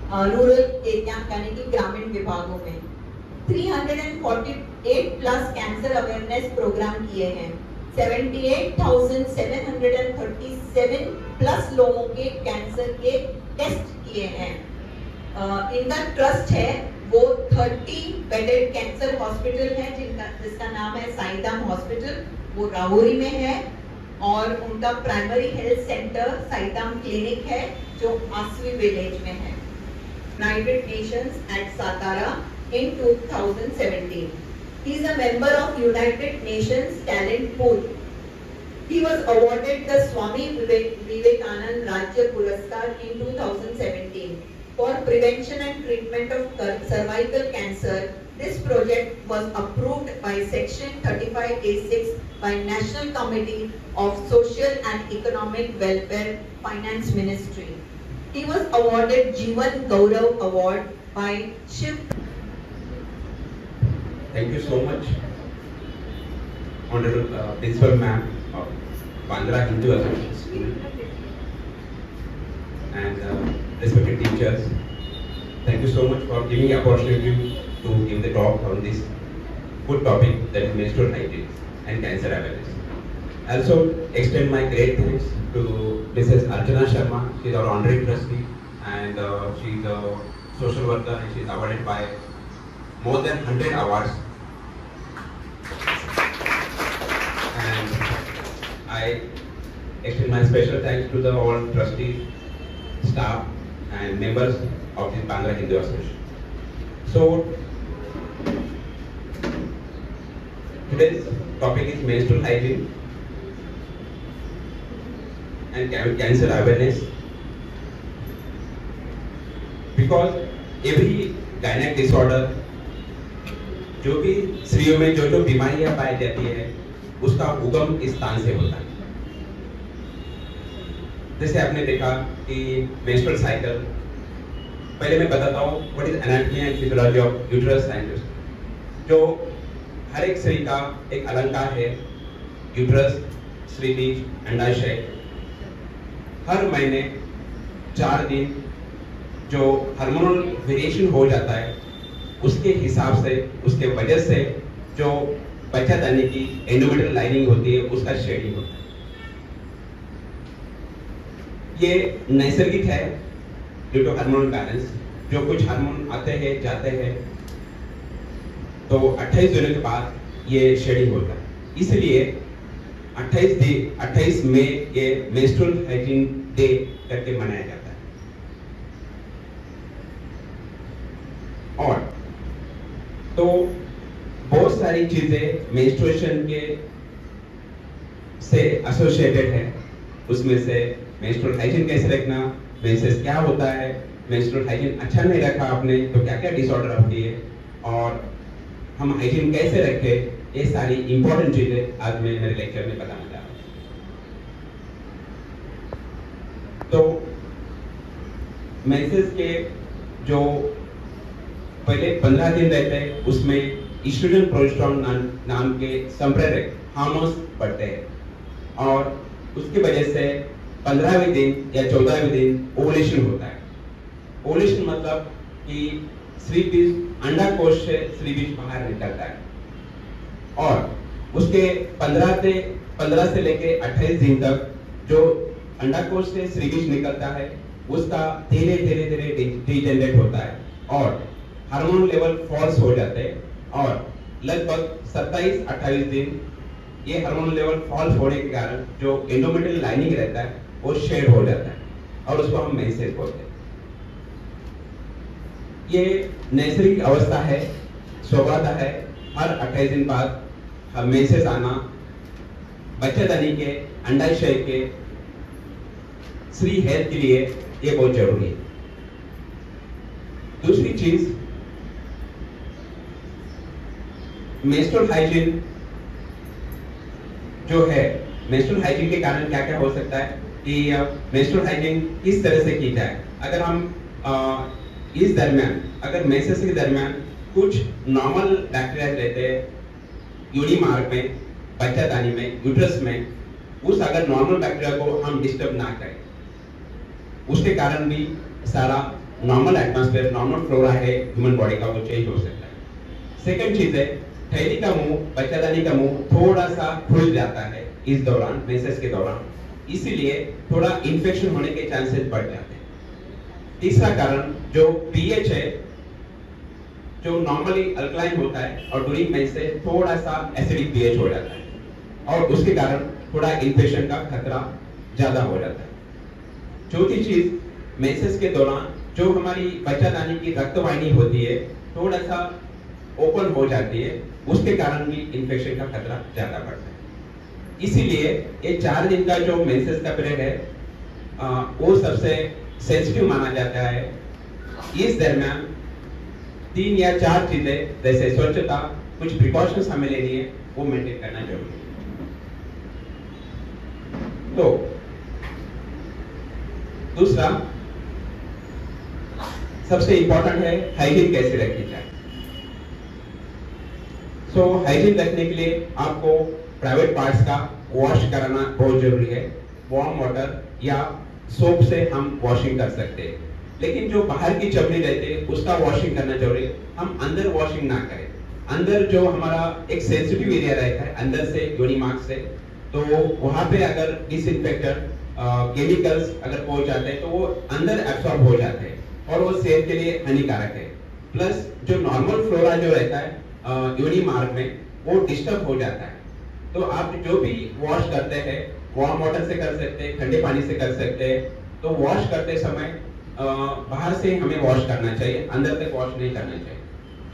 Rural area यानी कि ग्रामीण विभागों में 348 प्लस कैंसर अवेयरनेस प्रोग्राम किए हैं। 78,737 प्लस लोगों के कैंसर के टेस्ट किए हैं। इनका ट्रस्ट है वो 30 बेडेड कैंसर हॉस्पिटल है जिसका नाम है साईदाम हॉस्पिटल, वो राहुरी में है। और उनका प्राइमरी हेल्थ सेंटर साईदाम क्लिनिक है जो आसवी विलेज में है। United Nations at Satara in 2017. He is a member of United Nations Talent Pool. He was awarded the Swami Vivekanand Rajya Puraskar in 2017 for prevention and treatment of cervical cancer. This project was approved by Section 35A6 by National Committee of Social and Economic Welfare Finance Ministry. He was awarded Jeevan Gaurav Award by Shiv. Thank you so much, Honorable Principal Ma'am of Bandra Hindu Association School and respected teachers. Thank you so much for giving the opportunity to give the talk on this good topic, that is menstrual hygiene and cancer awareness. I also extend my great thanks to Mrs. Archana Sharma. She is our honorary trustee and she is a social worker and she is awarded by more than 100 awards. And I extend my special thanks to the all trustees, staff and members of the Bandra Hindu Association. So today's topic is menstrual hygiene and cancer awareness, because every gynec disorder, जो भी स्त्रियों में जो जो बीमारियां पाई जाती है उसका उगम इस स्थान से होता है। जैसे आपने देखा कि मेंस्ट्रुअल साइकिल, पहले मैं बताता हूँ what is anatomy and physiology of uterus and जो हर एक स्त्री का एक अलंकार है। यूट्रस, श्रीबीज, अंडाशय, हर महीने 4 दिन जो हार्मोनल वेरिएशन हो जाता है उसके हिसाब से, उसके वजह से जो बच्चा दाने की एंडोमेट्रियल लाइनिंग होती है उसका शेडिंग होता है। ये नैसर्गिक है ड्यू टू हार्मोनल बैलेंस। जो कुछ हार्मोन आते हैं जाते हैं तो 28 दिनों के बाद ये शेडिंग होता है। इसलिए 28 मई ये मेंस्ट्रुअल हाइजीन डे करके मनाया जाता है। और तो बहुत सारी चीजें मेंस्ट्रुएशन के से एसोसिएटेड है। उसमें से मेंस्ट्रुअल हाइजीन कैसे रखना, मेंसेस क्या होता है, मेंस्ट्रुअल हाइजीन अच्छा नहीं रखा आपने तो क्या क्या डिसऑर्डर होती है, और हम हाइजीन कैसे रखें, ये सारी इंपॉर्टेंट चीजें आज मैं मेरे लेक्चर में बताना चाहता हूँ। तो मेंसेस के जो पहले 15 दिन रहते हैं उसमें ईस्ट्रोजन प्रोजेस्टेरोन नाम के संप्रेरक हार्मोन्स बढ़ते हैं, और उसकी वजह से 15वें दिन या 14वें दिन ओवुलेशन होता है। ओवुलेशन मतलब कि श्रीबीज अंडाकोश से श्रीबीज बाहर निकलता है, और उसके 15 से लेके 28 दिन तक जो अंडाकोश से श्रीबीज निकलता है उसका धीरे धीरे डीजेनरेट होता है और हार्मोन लेवल फॉल्स हो जाते हैं, और लगभग 27-28 दिन ये हार्मोन लेवल फॉल्स होने के कारण जो एंडोमेट्रियल लाइनिंग रहता है वो शेड हो जाता है और उसको हम मेंसेस बोलते हैं। ये नैसर्गिक अवस्था है, स्वभावतः है। हर 28 दिन बाद हम मेंसेस आना बच्चेदानी के, अंडाशय के, स्त्री हेल्थ के लिए ये बहुत जरूरी है। दूसरी चीज, मेंस्ट्रुअल हाइजीन जो है, मेंस्ट्रुअल हाइजीन के कारण क्या क्या हो सकता है कि मेंस्ट्रुअल हाइजीन किस तरह से की जाए। अगर हम इस दरमियान, अगर मेंसेस के दरमियान कुछ नॉर्मल बैक्टीरिया रहते हैं यूरी मार्ग में, बच्चादानी में, यूट्रस में, उस अगर नॉर्मल बैक्टीरिया को हम डिस्टर्ब ना करें उसके कारण भी सारा नॉर्मल एटमॉस्फेयर, नॉर्मल फ्लोरा है ह्यूमन बॉडी का, वो चेंज हो सकता है। सेकंड चीज है, थैली का मुंह, बच्चादानी का मुंह थोड़ा सा खुल जाता है इस दौरान, मेंसेस के दौरान, इसीलिए थोड़ा इन्फेक्शन होने के चांसेस बढ़ जाते हैं। तीसरा कारण जो पीएच है, जो नॉर्मली अल्कलाइन होता है और ड्यूरिंग मेंसेस थोड़ा सा एसिडिक पीएच हो जाता है और उसके कारण थोड़ा इन्फेक्शन का खतरा ज्यादा हो जाता है। चौथी चीज, मेंसेस के दौरान जो हमारी बच्चादानी की रक्तवाहिनी होती है थोड़ा सा ओपन हो जाती है, उसके कारण भी इन्फेक्शन का खतरा ज्यादा बढ़ता है। इसीलिए ये 4 दिन का जो मेंसेस का पीरियड है वो सबसे सेंसिटिव माना जाता है। इस दरमियान 3 या 4 चीजें जैसे स्वच्छता, कुछ प्रिकॉशंस हमें लेनी है, वो मेंटेन करना जरूरी है। तो दूसरा सबसे इंपॉर्टेंट है हाइजीन कैसे रखी जाए। सो हाइजीन रखने के लिए आपको प्राइवेट पार्ट्स का वॉश कराना बहुत जरूरी है। वार्म वाटर या सोप से हम वॉशिंग कर सकते हैं, लेकिन जो बाहर की चमड़ी रहती है उसका वॉशिंग करना जरूरी है। हम अंदर वॉशिंग ना करें। अंदर जो हमारा एक सेंसिटिव एरिया रहता है अंदर से योनि मार्ग से, तो वहां पे अगर डिसइंफेक्टेंट केमिकल्स अगर पहुंच जाते हैं तो वो अंदर एब्सॉर्ब हो जाते हैं और वो सेहत के लिए हानिकारक है। प्लस जो नॉर्मल फ्लोरा जो रहता है योनि मार्ग में, वो डिस्टर्ब हो जाता है। तो आप जो भी वॉश करते हैं वार्म वाटर से कर सकते हैं, ठंडे पानी से कर सकते हैं। तो वॉश करते समय बाहर से हमें वॉश करना चाहिए, अंदर तक वॉश नहीं करना चाहिए।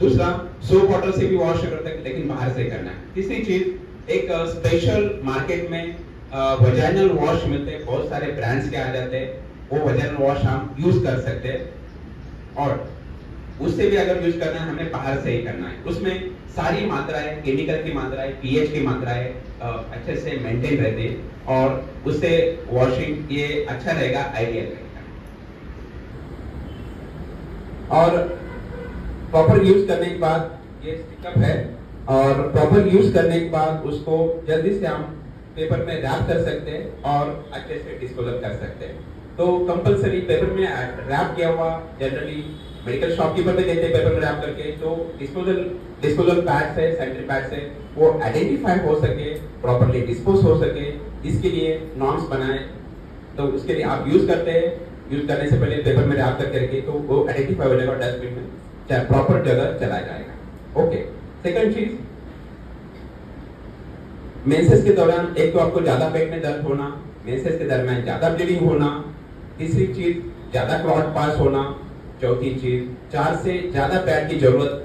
दूसरा, सोप वाटर से भी वॉश करते हैं लेकिन बाहर से करना है। तीसरी चीज, एक स्पेशल मार्केट में वजाइनल वॉश मिलते हैं, बहुत सारे ब्रांड्स के आ जाते हैं, वो वजाइनल वॉश हम यूज कर सकते हैं। और उससे भी अगर यूज करना है हमें बाहर से ही करना है। उसमें सारी मात्राएं, केमिकल की मात्राएं, पीएच की मात्राएं अच्छे से मेंटेन रहती है और उससे वॉशिंग ये अच्छा रहेगा, आइडियल रहेगा। और प्रॉपर यूज करने के बाद ये स्टिकअप है और प्रॉपर यूज करने के बाद उसको जल्दी से हम पेपर में रैप कर सकते हैं और अच्छे से डिस्पोजल कर सकते हैं। तो कंपलसरी पेपर में रैप किया हुआ जनरली मेडिकल शॉपकीपर में देते हैं पेपर में रैप करके। तो डिस्पोजल पैड से, सैनिटरी पैड से वो आइडेंटिफाई हो सके, प्रॉपर्ली डिस्पोज हो सके, इसके लिए नॉर्म्स बनाए। तो उसके लिए आप यूज करते हैं, यूज करने से पहले पेपर में रैप करके तो वो आइडेंटिफाई हो जाएगा, डस्टबिन में प्रॉपर जगह चला जाएगा। ओके। सेकंड चीज, मेंसेस के दौरान एक तो आपको ज्यादा पेट में दर्द होना, मेंसेस के दरमियान ज्यादा ब्लीडिंग होना, तीसरी चीज ज्यादा क्लॉट पास होना, चौथी चीज 4 से ज्यादा पैड की जरूरत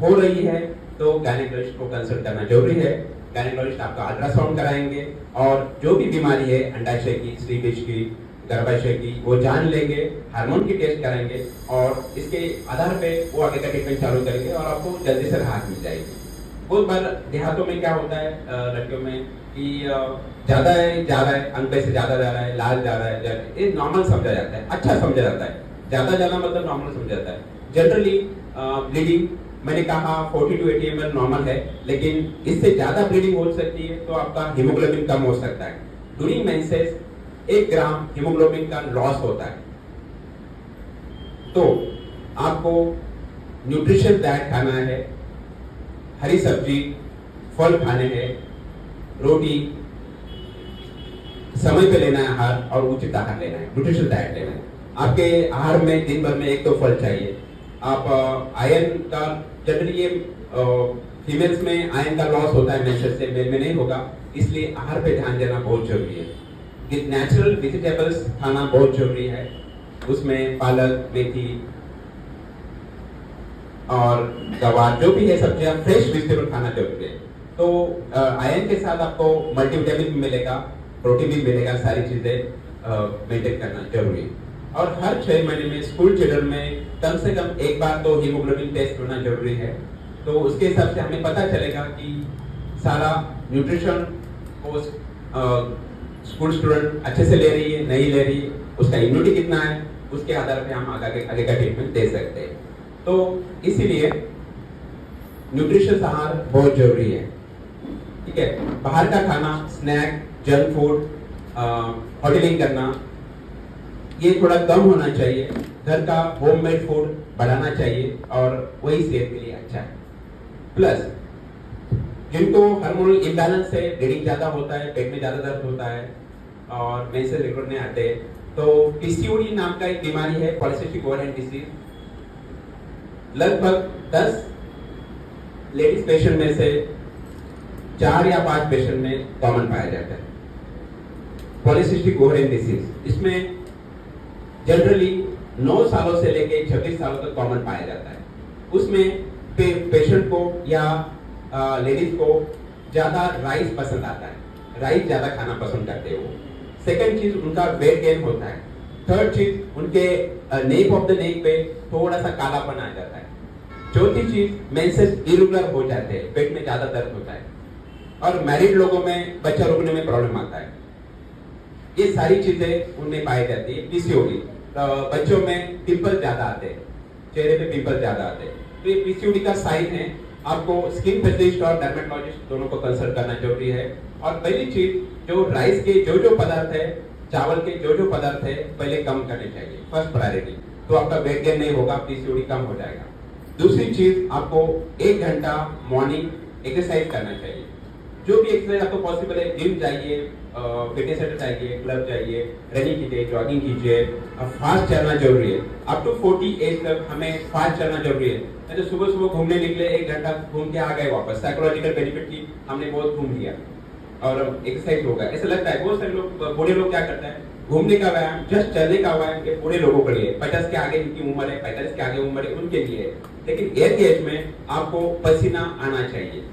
हो रही है तो गायनेकोलॉजिस्ट को कंसल्ट करना जरूरी है। गायनेकोलॉजिस्ट आपका अल्ट्रासाउंड कराएंगे और जो भी बीमारी है, अंडाशय की, स्लीपिज की, गर्भाशय की, वो जान लेंगे, हार्मोन की टेस्ट कराएंगे और इसके आधार पे वो आगे का ट्रीटमेंट चालू करेंगे और आपको जल्दी से राहत मिल जाएगी। बहुत बार देहातों में क्या होता है लड़कियों में कि ज्यादा है, अंग पे से ज्यादा जा रहा है, लाल जा रहा है, ये नॉर्मल समझा जाता है, अच्छा समझा जाता है। ज्यादा जाना मतलब नॉर्मल समझा जाता है। जनरली ब्लीडिंग मैंने कहा 40 to 80 ml नॉर्मल है, लेकिन इससे ज्यादा ब्लीडिंग हो सकती है तो आपका हीमोग्लोबिन कम हो सकता है। ड्यूरिंग मेंसेस 1 ग्राम हीमोग्लोबिन का लॉस होता है। तो आपको न्यूट्रिशियस डाइट खाना है, हरी सब्जी, फल खाने हैं, रोटी समय पे लेना है आहार और उचित आहार लेना है, न्यूट्रिशियस डाइट लेना है। आपके आहार में दिन भर में 1 तो फल चाहिए। आप आयरन का जनरली ये फीमेल्स में आयरन का लॉस होता है मेंसेस से, मेल में नहीं होगा, इसलिए आहार पे ध्यान देना बहुत जरूरी है। नेचुरल वेजिटेबल्स खाना बहुत जरूरी है, उसमें पालक, मेथी और गवार जो भी है सब्जियां, फ्रेश वेजिटेबल खाना जरूरी है। तो आयरन के साथ आपको मल्टीविटामिन भी मिलेगा, प्रोटीन भी मिलेगा, सारी चीजें मेंटेन करना जरूरी है। और हर 6 महीने में स्कूल चिल्ड्रन में कम से कम 1 बार तो हीमोग्लोबिन टेस्ट होना जरूरी है। तो उसके हिसाब से हमें पता चलेगा कि सारा न्यूट्रिशन को स्कूल स्टूडेंट अच्छे से ले रही है, नहीं ले रही है, उसका इम्यूनिटी कितना है, उसके आधार पे हम आगे का ट्रीटमेंट दे सकते हैं। तो इसीलिए न्यूट्रिशियस आहार बहुत जरूरी है। ठीक है, बाहर का खाना, स्नैक, जंक फूड, होटलिंग करना, ये थोड़ा कम होना चाहिए, घर का होममेड फूड बढ़ाना चाहिए और वही सेहत के लिए अच्छा है। प्लस जिनको हार्मोनल इम्बैलेंस से ब्लीडिंग ज्यादा होता है, पेट में ज्यादा दर्द होता है और मेंसेस रेगुलर नहीं आते, तो पीसीओडी नाम का एक बीमारी है, पॉलिसिस्टिक ओवरियन डिसीज। लगभग 10 लेडीज पेशेंट में से 4 या 5 पेशेंट में कॉमन पाया जाता है पॉलिसिस्टिक ओवरियन डिसीज। इसमें जनरली 9 सालों से लेकर 26 सालों तक कॉमन पाया जाता है। उसमें पेशेंट को या लेडीज को ज्यादा राइस पसंद आता है, राइस ज्यादा खाना पसंद करते हैं वो। सेकंड चीज उनका वेट गेन होता है। थर्ड चीज उनके नेक ऑफ द नेक पे थोड़ा सा कालापन आ जाता है। चौथी चीज मेंसेस इरेगुलर हो जाते हैं, पेट में ज्यादा दर्द होता है और मैरिड लोगों में बच्चा रुकने में प्रॉब्लम आता है। ये सारी चीजें उनमें पाई जाती है। पीसीओडी बच्चों में पिंपल ज्यादा आते हैं, चेहरे पे पिंपल ज्यादा आते हैं, तो ये पीसीओडी का साइन है। आपको स्किन स्पेशलिस्ट और डर्मेटोलॉजिस्ट दोनों को कंसल्ट करना जरूरी है। और पहली चीज, जो राइस के जो पदार्थ है, चावल के जो पदार्थ है, पहले कम करने चाहिए, फर्स्ट प्रायोरिटी, तो आपका वेट गेन नहीं होगा, पीसीओडी कम हो जाएगा। दूसरी चीज, आपको 1 घंटा मॉर्निंग एक्सरसाइज करना चाहिए। जो भी एक्सरसाइज आपको पॉसिबल है, जिम जाइए, फिटनेस सेंटर जाइए, क्लब जाइए, रनिंग कीजिए, जॉगिंग कीजिए, फास्ट चलना जरूरी है। अप टू 40 एज तक हमें फास्ट चलना जरूरी है। तो सुबह सुबह घूमने निकले, 1 घंटा घूम के आ गए वापस, साइकोलॉजिकल बेनिफिट की हमने बहुत घूम लिया और एक्सरसाइज होगा, ऐसा लगता है। बहुत सारे लोग, बूढ़े लोग क्या करते हैं, घूमने का व्यायाम, जस्ट चलने का व्यायाम ये बूढ़े लोगों के लिए, 50 के आगे जिनकी उम्र है, 45 के आगे उम्र है, उनके लिए है। लेकिन एक एज में आपको पसीना आना चाहिए।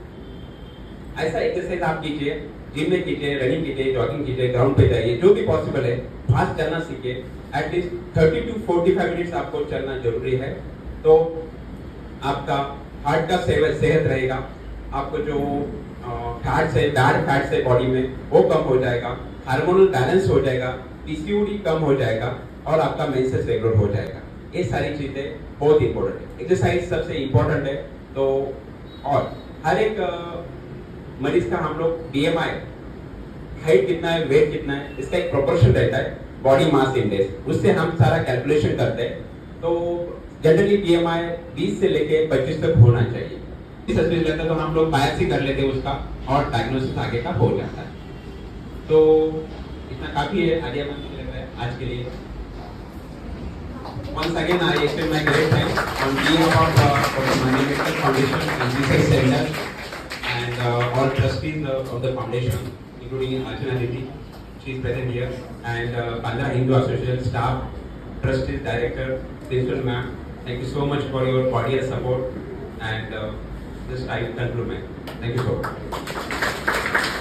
ऐसा एक्सरसाइज आप कीजिए, जिम में कीजिए, रनिंग कीजिए, जॉगिंग कीजिए, ग्राउंड पे जाइए, जो भी पॉसिबल है, फास्ट चलना सीखिए। एटलीस्ट 30 to 45 मिनट्स आपको चलना जरूरी है, तो आपका हार्ट का सेहत रहेगा, आपको जो फैट्स है, बैड फैट्स है बॉडी में, वो कम हो जाएगा, हार्मोनल बैलेंस हो जाएगा, पीसीओडी कम हो जाएगा और आपका मेंसेस रेगुलर हो जाएगा। ये सारी चीजें बहुत इंपॉर्टेंट है। एक्सरसाइज सबसे इंपॉर्टेंट है। तो और हर एक मरीज का हम लोग बीएमआई, हाइट कितना है, वेट कितना है, इसका एक प्रोपोर्शन रहता है, बॉडी मास इंडेक्स, उससे हम सारा कैलकुलेशन करते हैं। तो जनरली बीएमआई 20 से लेके 25 तक होना चाहिए। इस तस्वीर लेते तो हम लोग बायोप्सी कर लेते हैं उसका और डायग्नोसिस आगे का हो जाता है। तो इतना काफी है, आगे मुझे लग रहा है आज के लिए। Once again, I extend my great thanks on behalf of the Medical Foundation and Research Center and all trustees of the foundation, including Archana Reddy, she is present here, and Bandra Hindu Association staff, trustees, director, principal ma'am. Thank you so much for your cordial support, and just I conclude, ma'am. Thank you so much.